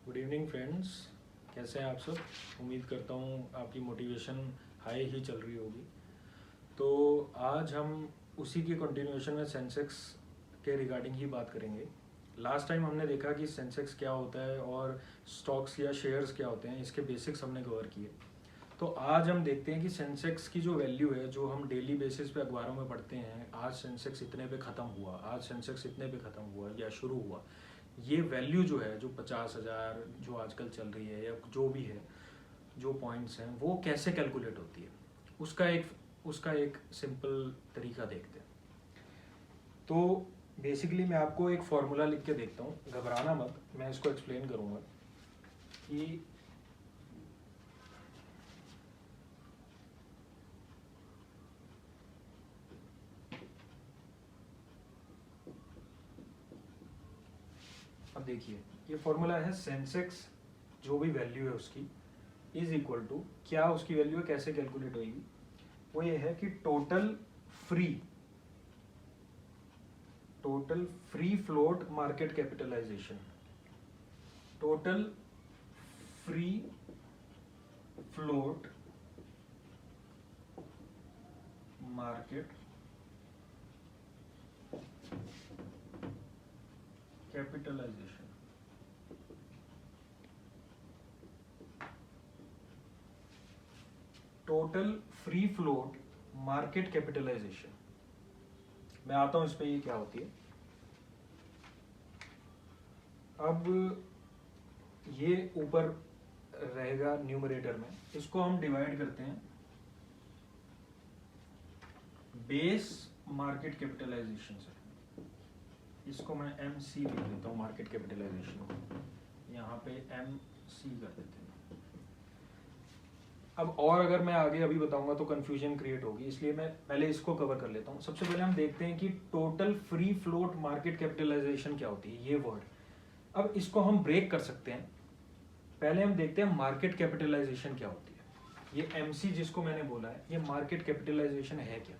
Good evening friends, कैसे हैं आप सब। उम्मीद करता हूँ आपकी मोटिवेशन हाई ही चल रही होगी। तो आज हम उसी की कंटिन्यूएशन में सेंसेक्स के रिगार्डिंग ही बात करेंगे। लास्ट टाइम हमने देखा कि सेंसेक्स क्या होता है और स्टॉक्स या शेयर्स क्या होते हैं, इसके बेसिक्स हमने कवर किए। तो आज हम देखते हैं कि सेंसेक्स की जो वैल्यू है, जो हम डेली बेसिस पे अखबारों में पढ़ते हैं, आज सेंसेक्स इतने पे ख़त्म हुआ, आज सेंसेक्स इतने पे ख़त्म हुआ या शुरू हुआ, ये वैल्यू जो है, जो 50,000 जो आजकल चल रही है या जो भी है, जो पॉइंट्स हैं, वो कैसे कैलकुलेट होती है, उसका एक सिंपल तरीका देखते हैं। तो बेसिकली मैं आपको एक फॉर्मूला लिख के देखता हूँ, घबराना मत, मैं इसको एक्सप्लेन करूँगा कि अब देखिए, ये फॉर्मूला है सेंसेक्स, जो भी वैल्यू है उसकी इज इक्वल टू, क्या उसकी वैल्यू है, कैसे कैलकुलेट होगी, वो ये है कि total free float market capitalisation, total free float market capitalisation. Total free float market capitalisation. मैं आता हूं इस पे, ये क्या होती है। अब ये ऊपर रहेगा न्यूमरेटर में, इसको हम डिवाइड करते हैं बेस मार्केट कैपिटलाइजेशन से। इसको मैं MC लिख देता हूँ, मार्केट कैपिटलाइजेशन को यहाँ पे MC कर देते हैं। अब और अगर मैं आगे अभी बताऊंगा तो कंफ्यूजन क्रिएट होगी, इसलिए मैं पहले इसको कवर कर लेता हूँ। सबसे पहले हम देखते हैं कि total free float market capitalisation क्या होती है, ये वर्ड। अब इसको हम ब्रेक कर सकते हैं। पहले हम देखते हैं मार्केट कैपिटलाइजेशन क्या होती है। ये MC जिसको मैंने बोला है, ये मार्केट कैपिटलाइजेशन है क्या।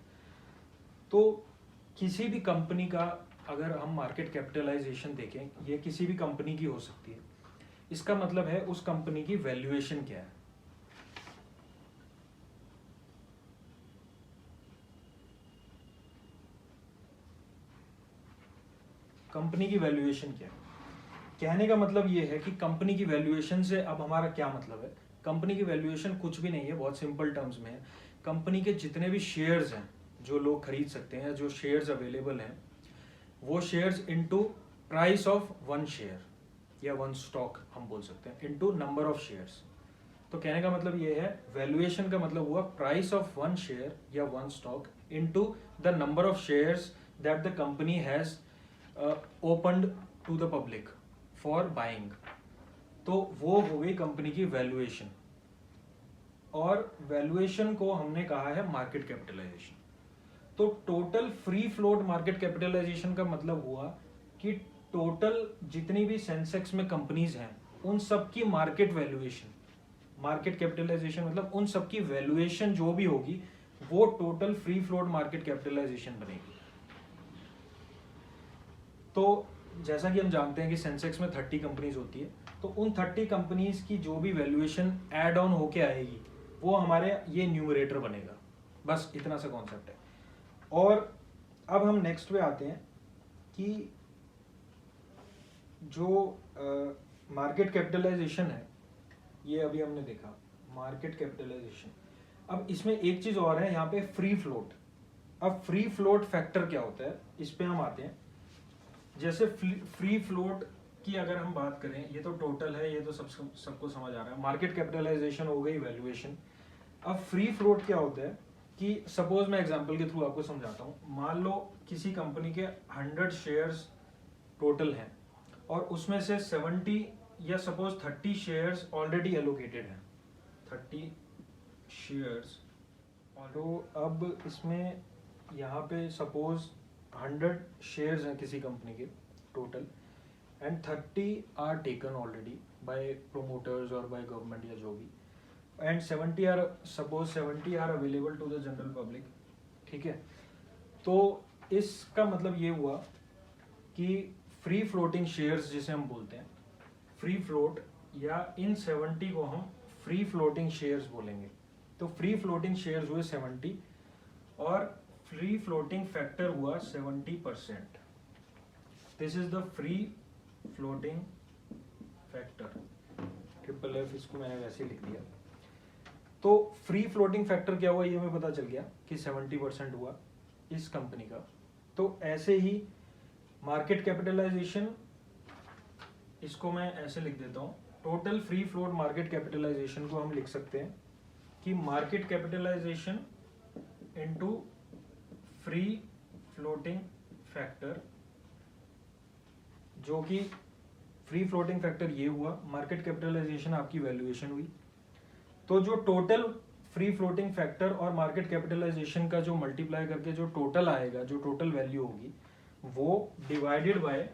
तो किसी भी कंपनी का अगर हम मार्केट कैपिटलाइजेशन देखें, ये किसी भी कंपनी की हो सकती है। इसका मतलब है उस कंपनी की वैल्यूएशन क्या है। कंपनी की वैल्यूएशन क्या है, कहने का मतलब ये है कि कंपनी की वैल्यूएशन से अब हमारा क्या मतलब है। कंपनी की वैल्यूएशन कुछ भी नहीं है, बहुत सिंपल टर्म्स में है। कंपनी के जितने भी शेयर्स हैं जो लोग खरीद सकते हैं, जो शेयर्स अवेलेबल हैं, वो shares into price of one share या वन स्टॉक हम बोल सकते हैं, इनटू नंबर ऑफ शेयर्स। तो कहने का मतलब ये है, वैल्यूएशन का मतलब हुआ प्राइस ऑफ वन शेयर या one stock into the number of shares that the company has opened to the public for buying. तो वो हो गई कंपनी की वैल्यूएशन, और वैल्यूएशन को हमने कहा है मार्केट कैपिटलाइजेशन। तो total free float market capitalisation का मतलब हुआ कि टोटल जितनी भी सेंसेक्स में कंपनीज हैं, उन सब की मार्केट वैल्यूएशन, मार्केट कैपिटलाइजेशन मतलब उन सब की वैल्यूएशन जो भी होगी, वो total free float market capitalisation बनेगी। तो जैसा कि हम जानते हैं कि सेंसेक्स में 30 कंपनीज होती है, तो उन 30 कंपनीज की जो भी वैल्यूएशन एड ऑन होके आएगी, वो हमारे ये न्यूमरेटर बनेगा। बस इतना सा कॉन्सेप्ट है। और अब हम नेक्स्ट पे आते हैं कि जो मार्केट कैपिटलाइजेशन है, ये अभी हमने देखा मार्केट कैपिटलाइजेशन। अब इसमें एक चीज और है, यहाँ पे फ्री फ्लोट। अब फ्री फ्लोट फैक्टर क्या होता है, इस पे हम आते हैं। जैसे फ्री फ्लोट की अगर हम बात करें, ये तो टोटल है, ये तो सबको समझ आ रहा है। मार्केट कैपिटलाइजेशन हो गई, वैल्यूएशन। अब फ्री फ्लोट क्या होता है कि सपोज मैं एग्जांपल के थ्रू आपको समझाता हूँ। मान लो किसी कंपनी के 100 शेयर्स टोटल हैं, और उसमें से 70 या सपोज 30 शेयर्स ऑलरेडी एलोकेटेड हैं, 30 शेयर्स। तो अब इसमें यहाँ पे सपोज 100 शेयर्स हैं किसी कंपनी के total, and 30 are taken already by promoters और बाय गवर्नमेंट या जो भी, and 70 are, suppose 70 are available to the general public. ठीक है, तो इसका मतलब ये हुआ कि फ्री फ्लोटिंग शेयर्स जिसे हम बोलते हैं, फ्री फ्लोट या इन 70 को हम फ्री फ्लोटिंग शेयर्स बोलेंगे। तो फ्री फ्लोटिंग शेयर्स हुए 70 और फ्री फ्लोटिंग फैक्टर हुआ 70%। This is the free floating factor, triple F इसको मैंने वैसे लिख दिया। तो फ्री फ्लोटिंग फैक्टर क्या हुआ ये हमें पता चल गया कि 70% हुआ इस कंपनी का। तो ऐसे ही मार्केट कैपिटलाइजेशन, इसको मैं ऐसे लिख देता हूँ, total free float market capitalisation को हम लिख सकते हैं कि market capitalisation into free floating factor, जो कि फ्री फ्लोटिंग फैक्टर ये हुआ, मार्केट कैपिटलाइजेशन आपकी वैल्यूएशन हुई। तो जो टोटल फ्री फ्लोटिंग फैक्टर और मार्केट कैपिटलाइजेशन का जो मल्टीप्लाई करके जो टोटल आएगा, जो टोटल वैल्यू होगी, वो divided by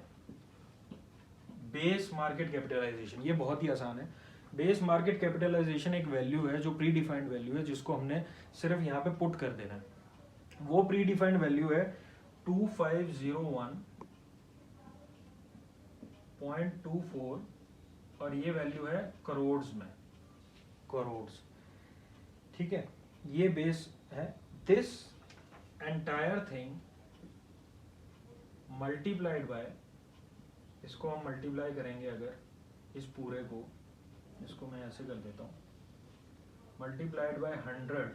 base market capitalisation. ये बहुत ही आसान है। बेस मार्केट कैपिटलाइजेशन एक वैल्यू है जो प्री डिफाइंड वैल्यू है, जिसको हमने सिर्फ यहाँ पे पुट कर देना है। वो प्री डिफाइंड वैल्यू है 2501.24 और ये वैल्यू है करोड़ में, करोड़। ठीक है, ये बेस है। This entire thing multiplied by, इसको हम मल्टीप्लाई करेंगे अगर इस पूरे को, इसको मैं ऐसे कर देता हूँ, मल्टीप्लाइड बाय 100,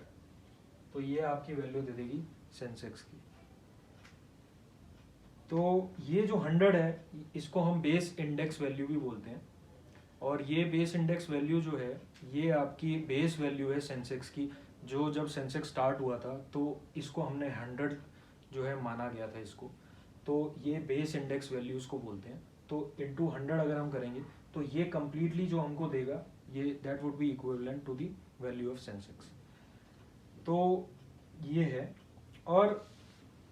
तो ये आपकी वैल्यू दे देगी सेंसेक्स की। तो ये जो 100 है इसको हम बेस इंडेक्स वैल्यू भी बोलते हैं, और ये बेस इंडेक्स वैल्यू जो है ये आपकी बेस वैल्यू है सेंसेक्स की। जो जब सेंसेक्स स्टार्ट हुआ था तो इसको हमने 100 जो है माना गया था इसको, तो ये बेस इंडेक्स वैल्यू इसको बोलते हैं। तो इंटू 100 अगर हम करेंगे तो ये कंप्लीटली जो हमको देगा ये that would be equivalent to the value of Sensex. तो ये है। और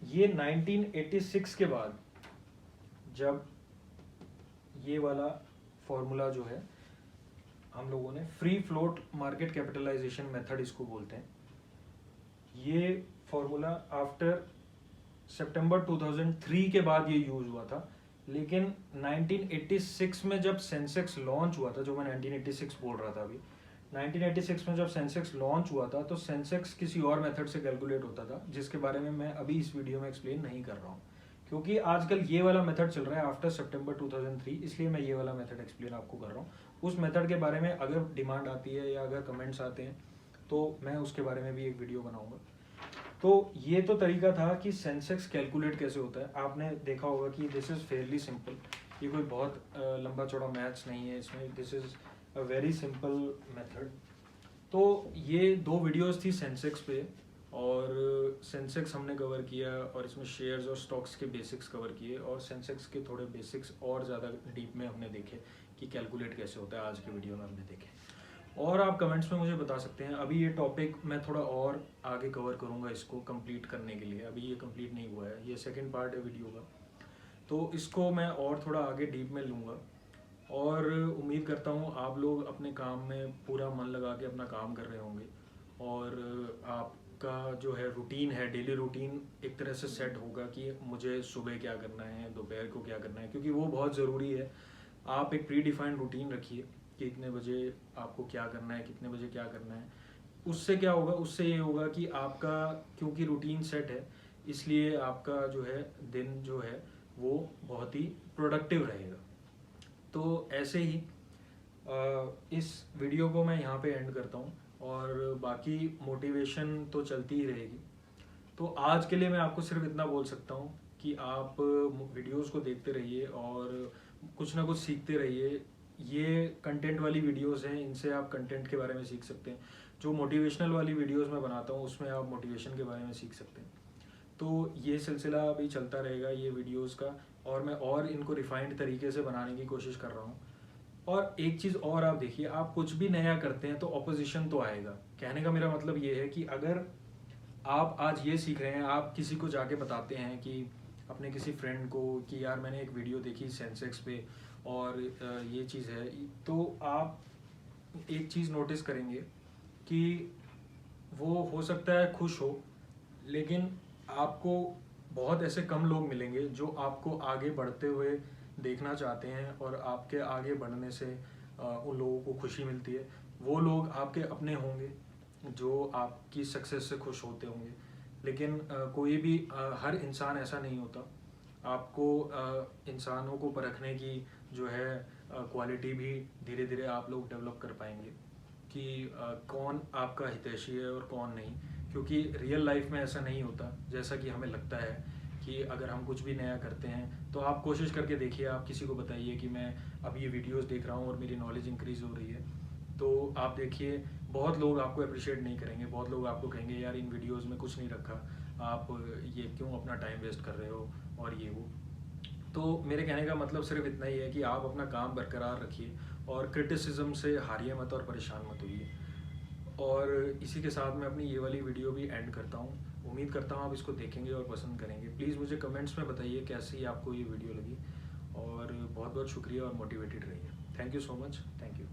ये 1986 के बाद जब ये वाला फॉर्मूला जो है हम लोगों ने free float market capitalisation method इसको बोलते हैं, ये फॉर्मूला आफ्टर सितंबर 2003 के बाद ये यूज हुआ था। लेकिन 1986 में जब सेंसेक्स लॉन्च हुआ था, जो मैं 1986 बोल रहा था अभी, 1986 में जब सेंसेक्स लॉन्च हुआ था तो सेंसेक्स किसी और मेथड से कैलकुलेट होता था, जिसके बारे में मैं अभी इस वीडियो में एक्सप्लेन नहीं कर रहा हूँ, क्योंकि आजकल ये वाला मेथड चल रहा है आफ्टर सितंबर 2003, इसलिए मैं ये वाला मेथड एक्सप्लेन आपको कर रहा हूँ। उस मेथड के बारे में अगर डिमांड आती है या अगर कमेंट्स आते हैं तो मैं उसके बारे में भी एक वीडियो बनाऊंगा। तो ये तो तरीका था कि सेंसेक्स कैलकुलेट कैसे होता है। आपने देखा होगा कि दिस इज़ फेयरली सिंपल, ये कोई बहुत लंबा चौड़ा मैथ्स नहीं है इसमें, this is a very simple method. तो ये 2 वीडियोस थी सेंसेक्स पे, और सेंसेक्स हमने कवर किया और इसमें शेयर्स और स्टॉक्स के बेसिक्स कवर किए, और सेंसेक्स के थोड़े बेसिक्स और ज़्यादा डीप में हमने देखे कि कैलकुलेट कैसे होता है, आज के वीडियो में हमने देखे। और आप कमेंट्स में मुझे बता सकते हैं। अभी ये टॉपिक मैं थोड़ा और आगे कवर करूँगा इसको कंप्लीट करने के लिए, अभी ये कंप्लीट नहीं हुआ है, ये सेकंड पार्ट है वीडियो का, तो इसको मैं और थोड़ा आगे डीप में लूँगा। और उम्मीद करता हूँ आप लोग अपने काम में पूरा मन लगा के अपना काम कर रहे होंगे, और आपका जो है रूटीन है, डेली रूटीन एक तरह से सेट होगा कि मुझे सुबह क्या करना है, दोपहर को क्या करना है, क्योंकि वो बहुत ज़रूरी है। आप एक प्री डिफाइंड रूटीन रखिए कि इतने बजे आपको क्या करना है, कितने बजे क्या करना है। उससे क्या होगा, उससे ये होगा कि आपका, क्योंकि रूटीन सेट है, इसलिए आपका जो है दिन जो है वो बहुत ही प्रोडक्टिव रहेगा। तो ऐसे ही इस वीडियो को मैं यहाँ पे एंड करता हूँ, और बाकी मोटिवेशन तो चलती ही रहेगी। तो आज के लिए मैं आपको सिर्फ इतना बोल सकता हूँ कि आप वीडियोस को देखते रहिए और कुछ ना कुछ सीखते रहिए। ये कंटेंट वाली वीडियोस हैं, इनसे आप कंटेंट के बारे में सीख सकते हैं। जो मोटिवेशनल वाली वीडियोस मैं बनाता हूँ उसमें आप मोटिवेशन के बारे में सीख सकते हैं। तो ये सिलसिला अभी चलता रहेगा ये वीडियोस का, और मैं और इनको रिफाइंड तरीके से बनाने की कोशिश कर रहा हूँ। और एक चीज़ और आप देखिए, आप कुछ भी नया करते हैं तो ऑपोजिशन तो आएगा। कहने का मेरा मतलब ये है कि अगर आप आज ये सीख रहे हैं, आप किसी को जाके बताते हैं कि अपने किसी फ्रेंड को कि यार मैंने एक वीडियो देखी सेंसेक्स पे और ये चीज़ है, तो आप एक चीज़ नोटिस करेंगे कि वो हो सकता है खुश हो, लेकिन आपको बहुत ऐसे कम लोग मिलेंगे जो आपको आगे बढ़ते हुए देखना चाहते हैं और आपके आगे बढ़ने से उन लोगों को खुशी मिलती है, वो लोग आपके अपने होंगे जो आपकी सक्सेस से खुश होते होंगे। लेकिन कोई भी हर इंसान ऐसा नहीं होता। आपको इंसानों को परखने की जो है क्वालिटी भी धीरे धीरे आप लोग डेवलप कर पाएंगे कि कौन आपका हितैषी है और कौन नहीं। क्योंकि रियल लाइफ में ऐसा नहीं होता जैसा कि हमें लगता है कि अगर हम कुछ भी नया करते हैं तो आप कोशिश करके देखिए, आप किसी को बताइए कि मैं अब ये वीडियोस देख रहा हूँ और मेरी नॉलेज इंक्रीज़ हो रही है, तो आप देखिए बहुत लोग आपको अप्रिशिएट नहीं करेंगे, बहुत लोग आपको कहेंगे यार इन वीडियोस में कुछ नहीं रखा, आप ये क्यों अपना टाइम वेस्ट कर रहे हो और ये वो। तो मेरे कहने का मतलब सिर्फ इतना ही है कि आप अपना काम बरकरार रखिए और क्रिटिसिज्म से हारिए मत और परेशान मत होइए। और इसी के साथ मैं अपनी ये वाली वीडियो भी एंड करता हूँ। उम्मीद करता हूँ आप इसको देखेंगे और पसंद करेंगे। प्लीज़ मुझे कमेंट्स में बताइए कैसी आपको ये वीडियो लगी, और बहुत बहुत शुक्रिया और मोटिवेटेड रहिए। Thank you so much. Thank you.